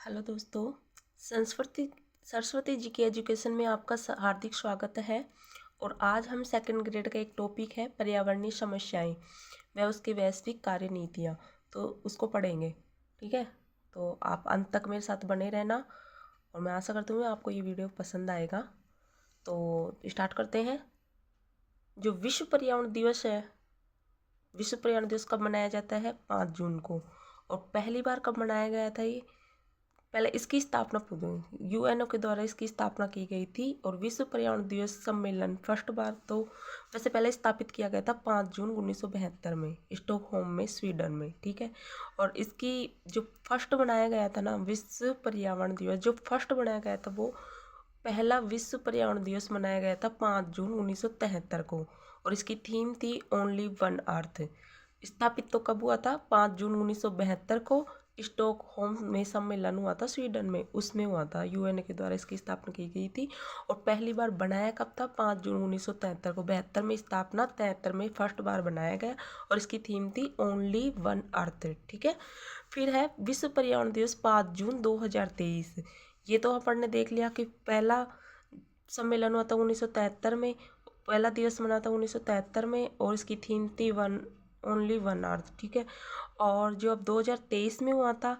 Hello दोस्तों। सरस्वती सरस्वती जी की education में आपका हार्दिक स्वागत है। और आज हम सेकंड ग्रेड का एक टॉपिक है पर्यावरणीय समस्याएं व उसकी वैश्विक कार्य नीतियाँ, तो उसको पढ़ेंगे। ठीक है, तो आप अंत तक मेरे साथ बने रहना और मैं आशा करती हूँ आपको ये वीडियो पसंद आएगा। तो स्टार्ट करते हैं। जो विश्व पर्यावरण दिवस है, विश्व पर्यावरण दिवस कब मनाया जाता है? 5 जून को। और पहली बार कब मनाया गया था ये? पहले इसकी स्थापना यूएनओ के द्वारा इसकी स्थापना की गई थी। और विश्व पर्यावरण दिवस सम्मेलन फर्स्ट बार तो वैसे पहले स्थापित किया गया था 5 जून 1972 में स्टॉकहोम में, स्वीडन में। ठीक है, और इसकी जो फर्स्ट बनाया गया था ना विश्व पर्यावरण दिवस, जो फर्स्ट बनाया गया था वो पहला विश्व पर्यावरण दिवस मनाया गया था 5 जून 1973 को। और इसकी थीम थी ओनली वन अर्थ। स्थापित तो कब हुआ था? 5 जून 1972 को स्टॉकहोम में सम्मेलन हुआ था स्वीडन में, उसमें हुआ था। यूएन के द्वारा इसकी स्थापना की गई थी। और पहली बार बनाया कब था? 5 जून 1973 को। 72 में स्थापना, 73 में फर्स्ट बार बनाया गया। और इसकी थीम थी ओनली वन अर्थ। ठीक है, फिर है विश्व पर्यावरण दिवस 5 जून 2023। ये तो अपन ने देख लिया कि पहला सम्मेलन हुआ था 1973 में, पहला दिवस मना था 1973 में। और इसकी थीम थी ओनली वन अर्थ। ठीक है, और जो अब 2023 में हुआ था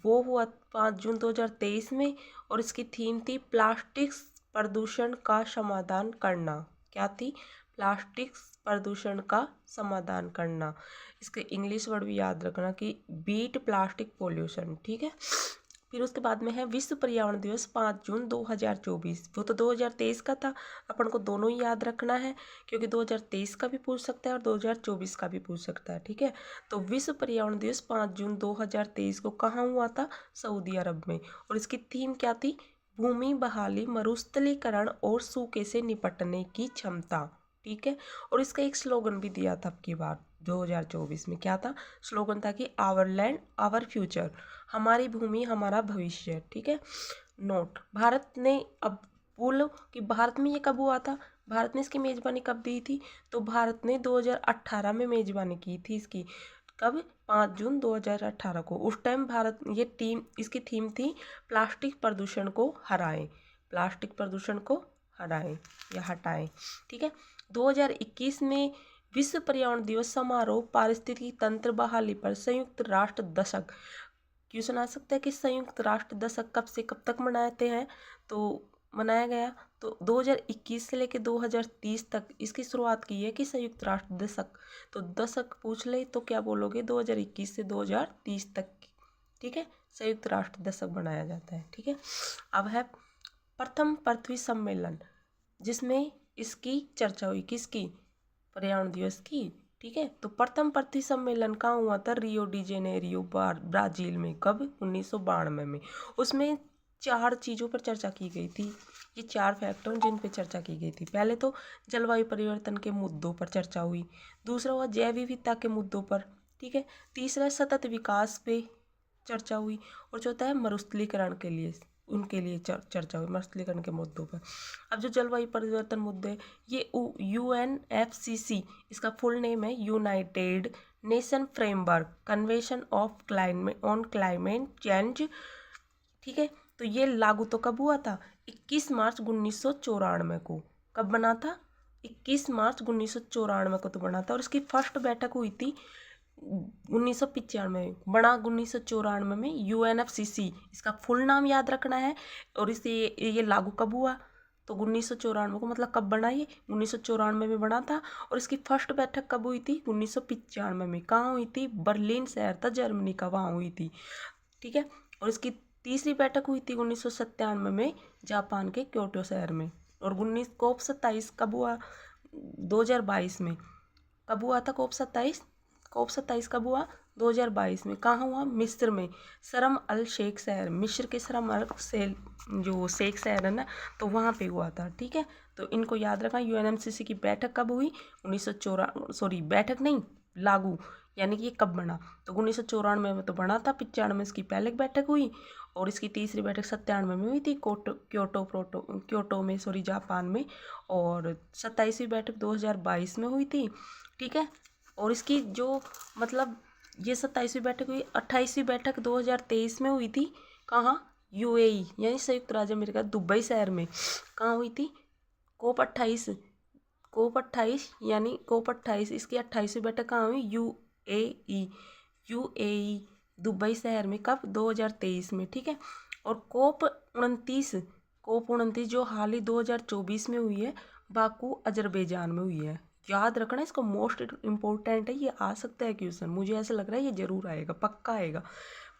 वो हुआ 5 जून 2023 में। और इसकी थीम थी प्लास्टिक प्रदूषण का समाधान करना। क्या थी? प्लास्टिक प्रदूषण का समाधान करना। इसके इंग्लिश वर्ड भी याद रखना कि बीट प्लास्टिक पोल्यूशन। ठीक है, फिर उसके बाद में है विश्व पर्यावरण दिवस 5 जून 2024। वो तो 2023 का था, अपन को दोनों ही याद रखना है क्योंकि 2023 का भी पूछ सकता है और 2024 का भी पूछ सकता है। ठीक है, तो विश्व पर्यावरण दिवस 5 जून 2023 को कहाँ हुआ था? सऊदी अरब में। और इसकी थीम क्या थी? भूमि बहाली, मरुस्थलीकरण और सूखे से निपटने की क्षमता। ठीक है, और इसका एक स्लोगन भी दिया था अब की बार 2024 में। क्या था? स्लोगन था कि आवर लैंड आवर फ्यूचर, हमारी भूमि हमारा भविष्य। ठीक है, नोट भारत ने, अब बोलो कि भारत में ये कब हुआ था, भारत ने इसकी मेजबानी कब दी थी? तो भारत ने 2018 में मेजबानी की थी इसकी। कब? 5 जून 2018 को। उस टाइम भारत, ये टीम, इसकी थीम थी प्लास्टिक प्रदूषण को हराएं, प्लास्टिक प्रदूषण को हराएं या हटाएं। ठीक है, 2021 में विश्व पर्यावरण दिवस समारोह पारिस्थितिकी तंत्र बहाली पर संयुक्त राष्ट्र दशक। क्वेश्चन आ सकता है कि संयुक्त राष्ट्र दशक कब से कब तक मनाते हैं? तो मनाया गया तो 2021 से लेकर 2030 तक इसकी शुरुआत की है कि संयुक्त राष्ट्र दशक। तो दशक पूछ ले तो क्या बोलोगे? 2021 से 2030 तक की। ठीक है, संयुक्त राष्ट्र दशक बनाया जाता है। ठीक है, अब है प्रथम पृथ्वी सम्मेलन, जिसमें इसकी चर्चा हुई। किसकी? पर्यावरण दिवस की। ठीक है, तो प्रथम पृथ्वी सम्मेलन कहाँ हुआ था? रियो डी जेनेरियो, ब्राजील में। कब? 1992 में। उसमें 4 चीज़ों पर चर्चा की गई थी। ये 4 फैक्टर जिन पे चर्चा की गई थी। पहले तो जलवायु परिवर्तन के मुद्दों पर चर्चा हुई। दूसरा हुआ जैव विविधता के मुद्दों पर। ठीक है, तीसरा सतत विकास पे चर्चा हुई। और चौथा है मरुस्थलीकरण के लिए, उनके लिए चर्चा हुई, मरुस्थलीकरण के मुद्दों पर। अब जो जलवायु परिवर्तन मुद्दे, ये UNFCC, इसका फुल नेम है United nation framework convention of climate on climate change. ठीक है, तो ये लागू तो कब हुआ था? 21 मार्च 1994 को। कब बना था? 21 मार्च 1994 को तो बना था। और इसकी फर्स्ट बैठक हुई थी 1995 में, बना 1994 में UNFCC। इसका फुल नाम याद रखना है। और इसे ये लागू कब हुआ? तो 1994 को, मतलब कब बना? ये 1994 में बना था। और इसकी फर्स्ट बैठक कब हुई थी? 1995 में। कहाँ हुई थी? बर्लिन शहर था जर्मनी का, वहाँ हुई थी। ठीक है, और इसकी तीसरी बैठक हुई थी 1997 में जापान के क्योटो शहर में। और COP 27 कब हुआ? 2022 में। कब हुआ था COP 27 कब हुआ? 2022 में। कहाँ हुआ? मिस्र में, शर्म अल शेख शहर, मिस्र के शर्म अल जो शेख शहर है ना, तो वहाँ पे हुआ था। ठीक है, तो इनको याद रखना। UNFCC की बैठक कब हुई? 1994, सॉरी बैठक नहीं, लागू, यानी कि ये कब बना? तो 1994 में तो बना था, 95 में इसकी पहले बैठक हुई। और इसकी तीसरी बैठक 97 में हुई थी क्योटो में, सॉरी जापान में। और 27वीं बैठक 2022 में हुई थी। ठीक है, और इसकी जो, मतलब ये 27वीं बैठक हुई, 28वीं बैठक 2023 में हुई थी कहाँ, यूएई यानी संयुक्त राज्य अमेरिका, दुबई शहर में। कहाँ हुई थी, कोप 28, कोप 28 यानी कोप 28, इसकी 28वीं बैठक कहाँ हुई, यूएई दुबई शहर में। कब, 2023 में, ठीक है। और कोप 29 जो हाल ही 2024 में हुई है, बाकू अजरबैजान में हुई है। याद रखना, इसको मोस्ट इम्पोर्टेंट है, ये आ सकता है क्वेश्चन, मुझे ऐसा लग रहा है ये जरूर आएगा, पक्का आएगा।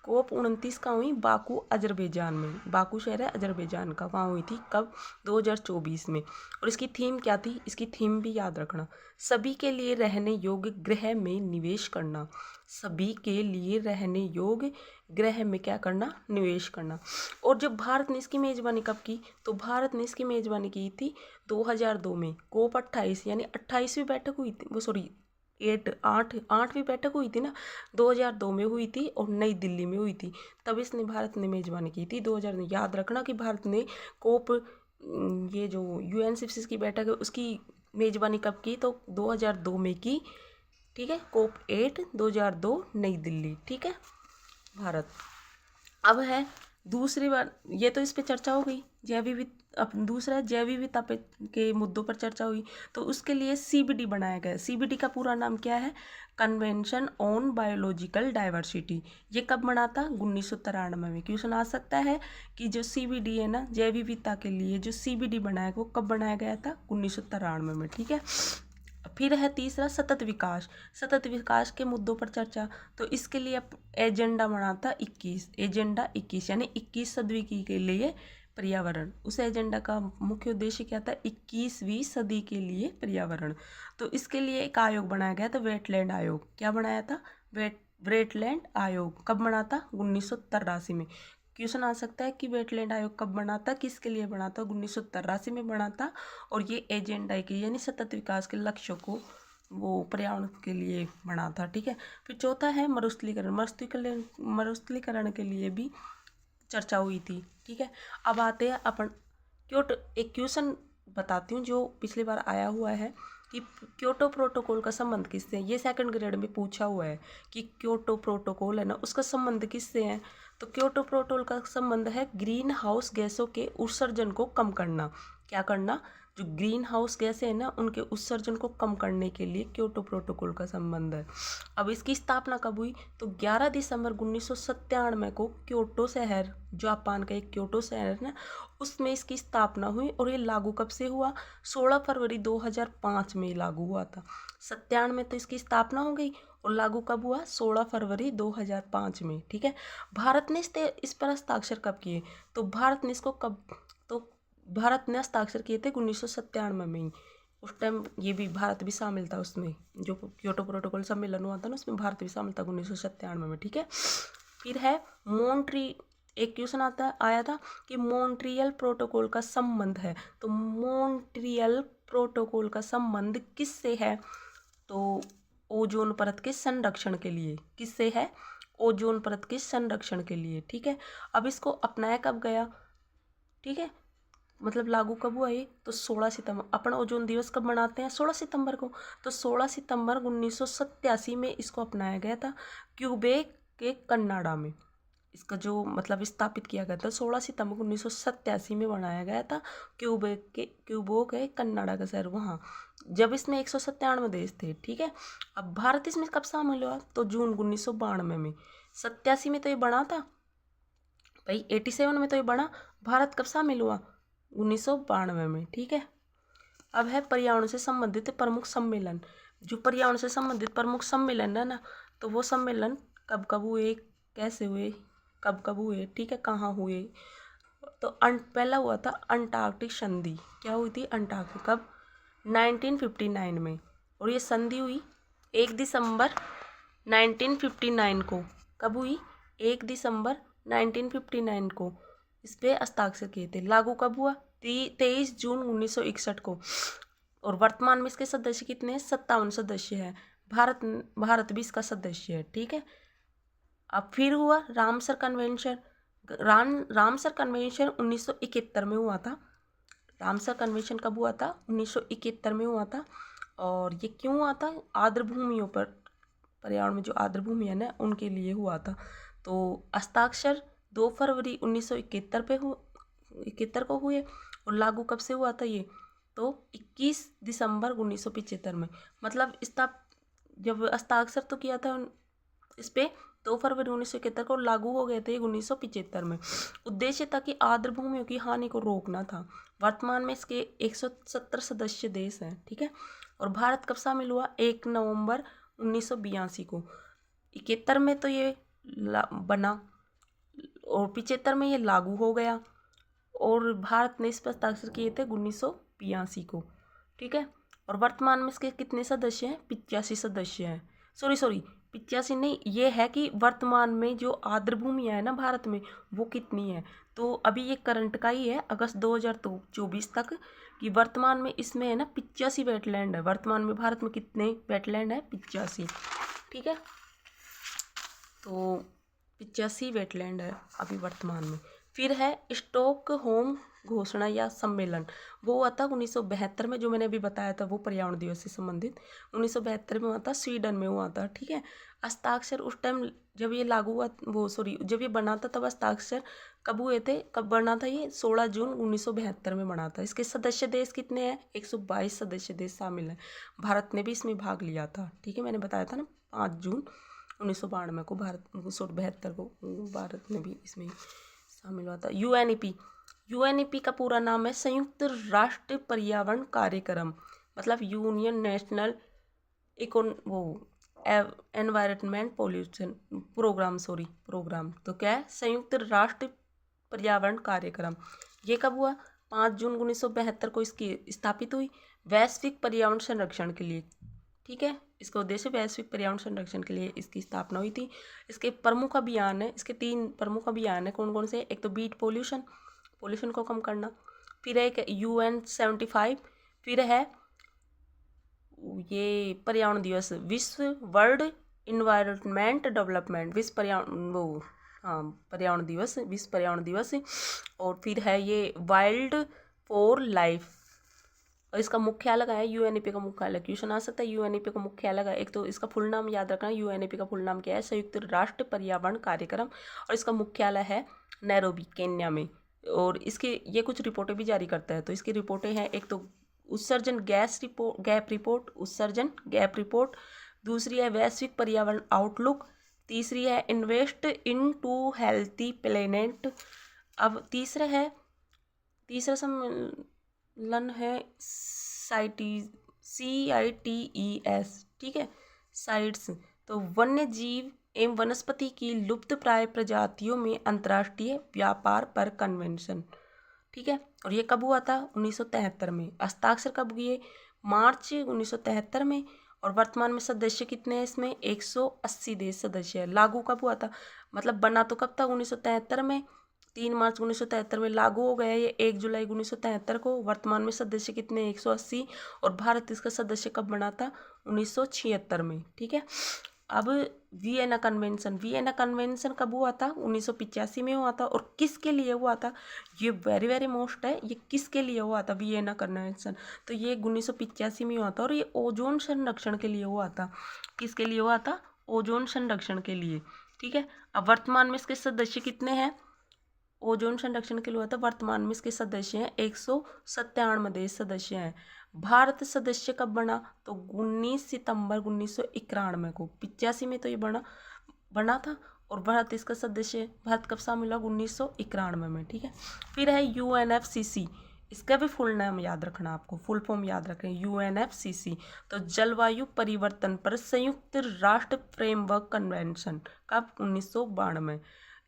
कोप 29 कहाँ हुई, बाकू अजरबैजान में। बाकू शहर है अजरबैजान का, वहाँ हुई थी। कब, 2024 में। और इसकी थीम क्या थी, इसकी थीम भी याद रखना, सभी के लिए रहने योग्य ग्रह में निवेश करना। सभी के लिए रहने योग्य ग्रह में क्या करना, निवेश करना। और जब भारत ने इसकी मेज़बानी कब की, तो भारत ने इसकी मेज़बानी की थी 2002 में। कोप 28 यानी 28वीं बैठक हुई थी, वो सॉरी 8वीं बैठक हुई थी ना, 2002 में हुई थी और नई दिल्ली में हुई थी। तब इसने भारत ने मेज़बानी की थी 2000 में। याद रखना कि भारत ने कोप, ये जो UN66 की बैठक है उसकी मेज़बानी कब की, तो 2002 में की, ठीक है। कोप 8 2002 नई दिल्ली, ठीक है, भारत। अब है दूसरी बार, ये तो इस पे चर्चा हो गई, जैव विविधता। अब दूसरा है जैव विविधता पे के मुद्दों पर चर्चा हुई, तो उसके लिए CBD बनाया गया। CBD का पूरा नाम क्या है, कन्वेंशन ऑन बायोलॉजिकल डाइवर्सिटी। ये कब बना था, 1993 में। क्वेश्चन आ सकता है कि जो CBD है ना, जैव विविधता के लिए जो CBD बनाया वो कब बनाया गया था, 1993 में, ठीक है। फिर है तीसरा सतत विकास। सतत विकास के मुद्दों पर चर्चा, तो इसके लिए एजेंडा बना था 21, एजेंडा 21 यानी 21 सदी के लिए पर्यावरण। उस एजेंडा का मुख्य उद्देश्य क्या था, 21वीं सदी के लिए पर्यावरण। तो इसके लिए एक आयोग बनाया गया था, वेटलैंड आयोग। क्या बनाया था, वेटलैंड आयोग। कब बना था, 1983 में। क्वेश्चन आ सकता है कि वेटलैंड आयोग कब बना था, किसके लिए बना था, 1983 में बना था। और ये एजेंडा के यानी सतत विकास के लक्ष्यों को वो पर्यावरण के लिए बना था, ठीक है। फिर चौथा है मरुस्थलीकरण। मरुस्थलीकरण के लिए भी चर्चा हुई थी, ठीक है। अब आते हैं अपन क्योटो। एक क्वेश्चन बताती हूँ जो पिछली बार आया हुआ है कि क्योटो प्रोटोकॉल का संबंध किससे है। ये सेकंड ग्रेड में पूछा हुआ है कि क्योटो प्रोटोकॉल है ना, उसका संबंध किससे है। तो क्योटो प्रोटोकॉल का संबंध है ग्रीन हाउस गैसों के उत्सर्जन को कम करना। क्या करना, जो ग्रीन हाउस गैसें हैं ना, उनके उत्सर्जन को कम करने के लिए क्योटो प्रोटोकॉल का संबंध है। अब इसकी स्थापना कब हुई, तो 11 दिसंबर 1997 को क्योटो शहर, जापान का एक क्योटो शहर है ना, उसमें इसकी स्थापना हुई। और ये लागू कब से हुआ, 16 फरवरी 2005 में लागू हुआ था। 97 में तो इसकी स्थापना हो गई और लागू कब हुआ, 16 फरवरी 2005 में, ठीक है। भारत ने इस पर हस्ताक्षर कब किए, तो भारत ने इसको कब, तो भारत ने हस्ताक्षर किए थे 1997 में ही। उस टाइम ये भी भारत भी शामिल था उसमें, जो क्योटो प्रोटोकॉल सम्मेलन हुआ था ना, उसमें भारत भी शामिल था 1997 में, ठीक है। फिर है एक क्वेश्चन आया था कि मॉन्ट्रियल प्रोटोकॉल का संबंध है। तो मॉन्ट्रियल प्रोटोकॉल का संबंध किससे है, तो ओजोन परत के संरक्षण के लिए। किससे है, ओजोन परत के संरक्षण के लिए, ठीक है। अब इसको अपनाया कब गया, ठीक है, मतलब लागू कब हुआ ये, तो 16 सितंबर। अपन ओजोन दिवस कब मनाते हैं, 16 सितंबर को। तो 16 सितंबर 1987 में इसको अपनाया गया था क्यूबेक के कनाडा में। इसका जो मतलब स्थापित किया गया था 16 सितंबर 1987 में बनाया गया था क्यूबेक के कनाडा का शहर, वहाँ। जब इसमें 197 देश थे, ठीक है। अब भारत इसमें कब शामिल हुआ, तो जून 1992 में। 87 में तो ये बना था भाई, 87 में तो ये बना। भारत कब शामिल हुआ, 1992 में, ठीक है। अब है पर्यावरण से संबंधित प्रमुख सम्मेलन। जो पर्यावरण से संबंधित प्रमुख सम्मेलन है ना, तो वो सम्मेलन कब कब हुए, कैसे हुए, कब कब हुए, ठीक है, कहाँ हुए। तो पहला हुआ था अंटार्कटिक संधि। क्या हुई थी, अंटार्कटिक, कब, 1959 में। और ये संधि हुई 1 दिसंबर 1959 को। कब हुई, 1 दिसंबर 1959 को इस पे हस्ताक्षर किए थे। लागू कब हुआ, 23 जून 1961 को। और वर्तमान में इसके सदस्य कितने हैं, 57 सदस्य हैं। भारत भी इसका सदस्य है, ठीक है। अब फिर हुआ रामसर कन्वेंशन। रामसर कन्वेंशन 1971 में हुआ था। रामसर कन्वेंशन कब हुआ था, 1971 में हुआ था। और ये क्यों हुआ था, आर्द्र भूमियों पर, पर्यावरण में जो आर्द्र भूमि है ना, उनके लिए हुआ था। तो हस्ताक्षर 2 फरवरी 1971 पे 71 को हुए। और लागू कब से हुआ था ये, तो 21 दिसंबर 1975 में। मतलब जब हस्ताक्षर तो किया था इस पे 2 फरवरी 1971 को, लागू हो गए थे 1975 में। उद्देश्य था कि आर्द्र भूमियों की हानि को रोकना था। वर्तमान में इसके 170 सदस्य देश हैं, ठीक है। और भारत कब शामिल हुआ, 1 नवंबर 1982 को। 71 में तो ये बना और 75 में ये लागू हो गया। और भारत ने इस पर हस्ताक्षर किए थे 1982 को, ठीक है। और वर्तमान में इसके कितने सदस्य हैं, 85 सदस्य हैं। सॉरी 85 नहीं, ये है कि वर्तमान में जो आर्द्र भूमियाँ है ना भारत में, वो कितनी है। तो अभी ये करंट का ही है, अगस्त 2024 तक, कि वर्तमान में इसमें है ना 85 वेटलैंड है। वर्तमान में भारत में कितने वेटलैंड है, 85, ठीक है। तो 85 वेटलैंड है अभी वर्तमान में। फिर है स्टॉकहोम घोषणा या सम्मेलन, वो हुआ था 1972 में, जो मैंने अभी बताया था वो पर्यावरण दिवस से संबंधित 1972 में हुआ था, स्वीडन में हुआ था, ठीक है। हस्ताक्षर उस टाइम जब ये लागू हुआ, जब ये बना था तब हस्ताक्षर कब हुए थे, कब बना था ये, 16 जून 1972 में बना था। इसके सदस्य देश कितने हैं, 122 सदस्य देश शामिल हैं। भारत ने भी इसमें भाग लिया था, ठीक है। मैंने बताया था ना 5 जून 1992 को, भारत 1972 को भारत ने भी इसमें शामिल हुआ था। यूएनईपी का पूरा नाम है संयुक्त राष्ट्र पर्यावरण कार्यक्रम, मतलब union national environment pollution programme. तो क्या है, संयुक्त राष्ट्र पर्यावरण कार्यक्रम। ये कब हुआ, 5 जून 1972 को इसकी स्थापित हुई, वैश्विक पर्यावरण संरक्षण के लिए, ठीक है। इसका उद्देश्य वैश्विक पर्यावरण संरक्षण के लिए इसकी स्थापना हुई थी। इसके प्रमुख अभियान है, इसके 3 प्रमुख अभियान है, कौन कौन से, एक तो बीट पोल्यूशन को कम करना, फिर एक UN75, फिर है ये पर्यावरण दिवस, विश्व वर्ल्ड इन्वायरमेंट डेवलपमेंट, विश्व पर्यावरण दिवस। और फिर है ये वाइल्ड फॉर लाइफ, और इसका मुख्यालय का है, यूएनईपी का मुख्यालय। क्वेश्चन आ सकता है यूएनईपी का मुख्यालय का, एक तो इसका फुल नाम याद रखना, यूएनईपी का फुल नाम क्या है, संयुक्त राष्ट्र पर्यावरण कार्यक्रम, और इसका मुख्यालय है नैरोबी, केन्या में। और इसके ये कुछ रिपोर्टें भी जारी करता है। तो इसकी रिपोर्टें हैं, एक तो उत्सर्जन गैप रिपोर्ट, दूसरी है वैश्विक पर्यावरण आउटलुक, तीसरी है invest in to healthy planet. अब तीसरा सम्मेलन है CITES, ठीक है, साइट्स। तो वन्य जीव एवं वनस्पति की लुप्त प्राय प्रजातियों में अंतर्राष्ट्रीय व्यापार पर कन्वेंशन, ठीक है। और ये कब हुआ था, 1973 में। हस्ताक्षर कब हुए, मार्च 1973 में। और वर्तमान में सदस्य कितने हैं इसमें, 180 देश सदस्य है। लागू कब हुआ था, मतलब बना तो कब था, 1973 में, 3 मार्च 1973 में लागू हो गया ये 1 जुलाई 1973 को। वर्तमान में सदस्य कितने, 180। और भारत इसका सदस्य कब बना था, 1976 में, ठीक है। अब वियना कन्वेंशन कब हुआ था, 1985 में हुआ था। और किसके लिए हुआ था, ये वेरी वेरी मोस्ट है, ये किसके लिए हुआ था वियना कन्वेंशन, तो ये 1985 में हुआ था। और ये ओजोन संरक्षण के लिए हुआ था, किसके लिए हुआ था, ओजोन संरक्षण के लिए, ठीक है। अब वर्तमान में इसके सदस्य कितने हैं, ओजोन संरक्षण के लिए हुआ था, वर्तमान में इसके सदस्य हैं 197 देश सदस्य हैं। भारत सदस्य कब बना, तो 19 सितंबर 1991 को। 85 में तो ये बना था। और भारत इसका सदस्य, भारत कब शामिल हुआ, 1991 में, ठीक है। फिर है UNFCCC, इसका भी फुल नाम याद रखना, आपको फुल फॉर्म याद रखें, UNFCCC। तो जलवायु परिवर्तन पर संयुक्त राष्ट्र फ्रेमवर्क कन्वेंशन, कब, 1992।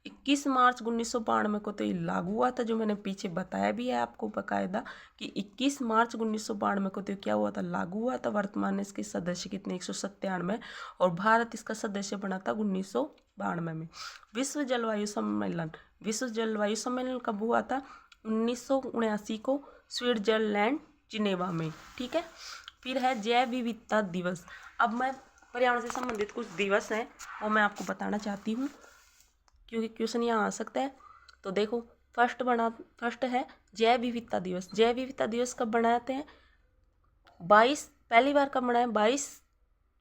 21 मार्च 1992 को तो ये लागू हुआ था, जो मैंने पीछे बताया भी है आपको बकायदा, कि 21 मार्च 1992 को तो क्या हुआ था, लागू हुआ था। वर्तमान में इसके सदस्य कितने, 197। और भारत इसका सदस्य बना था 1992 में। विश्व जलवायु सम्मेलन कब हुआ था, 1979 को, स्विट्जरलैंड जिनेवा में, ठीक है। फिर है जैव विविधता दिवस। अब मैं पर्यावरण से संबंधित कुछ दिवस हैं और मैं आपको बताना चाहती हूँ, क्योंकि क्वेश्चन यहाँ आ सकता है। तो देखो, फर्स्ट है जैव विविधता दिवस। जैव विविधता दिवस कब बनाते हैं, पहली बार कब बनाया, 22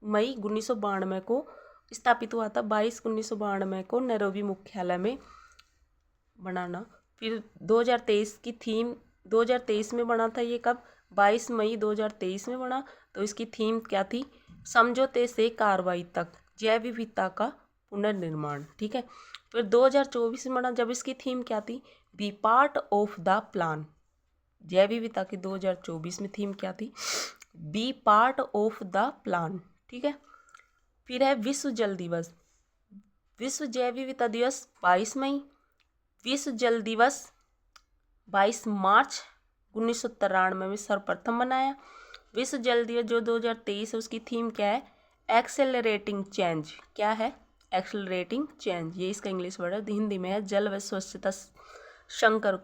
मई 1992 को स्थापित हुआ था। 22 1992 को नैरोबी मुख्यालय में बनाना। फिर 2023 की थीम 2023 में बना था ये, कब? 22 मई 2023 में बना। तो इसकी थीम क्या थी? समझौते से कार्रवाई तक, जैव विविधता का पुनर्निर्माण। ठीक है। फिर 2024 में बना, जब इसकी थीम क्या थी? Be part of the plan. जैव विविधता की 2024 में थीम क्या थी? Be part of the plan. ठीक है। फिर है विश्व जल दिवस। विश्व जैव विविधता दिवस 22 मई। विश्व जल दिवस 22 मार्च 1993 में सर्वप्रथम मनाया। विश्व जल दिवस जो 2023 है, उसकी थीम क्या है? Accelerating change. क्या है? एक्सेलरेटिंग चेंज, ये इसका इंग्लिश वर्ड है। हिंदी में है जल व स्वच्छता संकट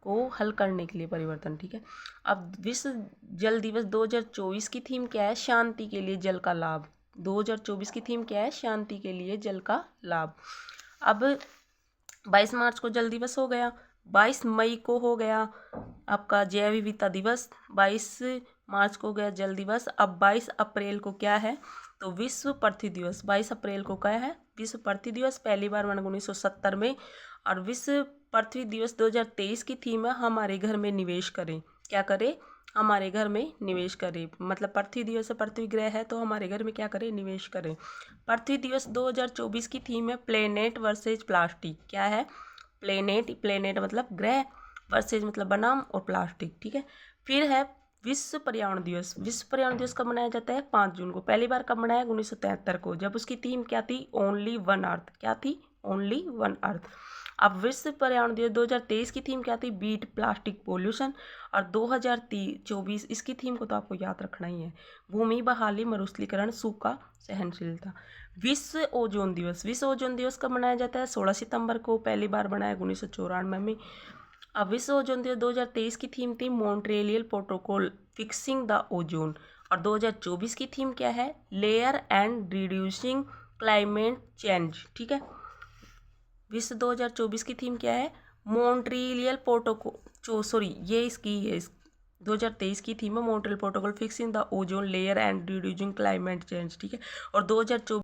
को हल करने के लिए परिवर्तन। ठीक है। अब विश्व जल दिवस 2024 की थीम क्या है? शांति के लिए जल का लाभ। 2024 की थीम क्या है? शांति के लिए जल का लाभ। अब 22 मार्च को जल दिवस हो गया, 22 मई को हो गया आपका जैव विविधता दिवस, 22 मार्च को हो गया जल दिवस। अब 22 अप्रैल को क्या है? तो विश्व पृथ्वी दिवस। 22 अप्रैल को क्या है? विश्व पृथ्वी दिवस। पहली बार बना 1970 में। और विश्व पृथ्वी दिवस 2023 की थीम है हमारे घर में निवेश करें। क्या करें? हमारे घर में निवेश करें। मतलब पृथ्वी दिवस है, पृथ्वी ग्रह है, तो हमारे घर में क्या करें? निवेश करें। पृथ्वी दिवस 2024 की थीम है प्लेनेट वर्सेज प्लास्टिक। क्या है? प्लेनेट मतलब ग्रह, वर्सेज मतलब बनाम, और प्लास्टिक। ठीक है। फिर है विश्व पर्यावरण दिवस। विश्व पर्यावरण दिवस कब मनाया जाता है? 5 जून को। पहली बार कब मनाया? 1973 को, जब उसकी थीम क्या थी? Only one earth. क्या थी? Only one earth. अब विश्व पर्यावरण दिवस 2023 की थीम क्या थी? Beat plastic pollution. और 2024 इसकी थीम को तो आपको याद रखना ही है, भूमि बहाली, मरुस्थलीकरण, सूखा सहनशीलता। विश्व ओजोन दिवस। विश्व ओजोन दिवस कब मनाया जाता है? 16 सितंबर को। पहली बार बनाया 1994 में। अब विश्व ओजोन दिवस 2023 की थीम थी Montreal protocol fixing the ozone. और 2024 की थीम क्या है? Layer and reducing climate change. ठीक है। विश्व 2024 की थीम क्या है? मॉन्ट्रियल प्रोटोकॉल, ये इसकी है, 2023 की थीम है Montreal protocol fixing the ozone layer and reducing climate change. ठीक है। और 2024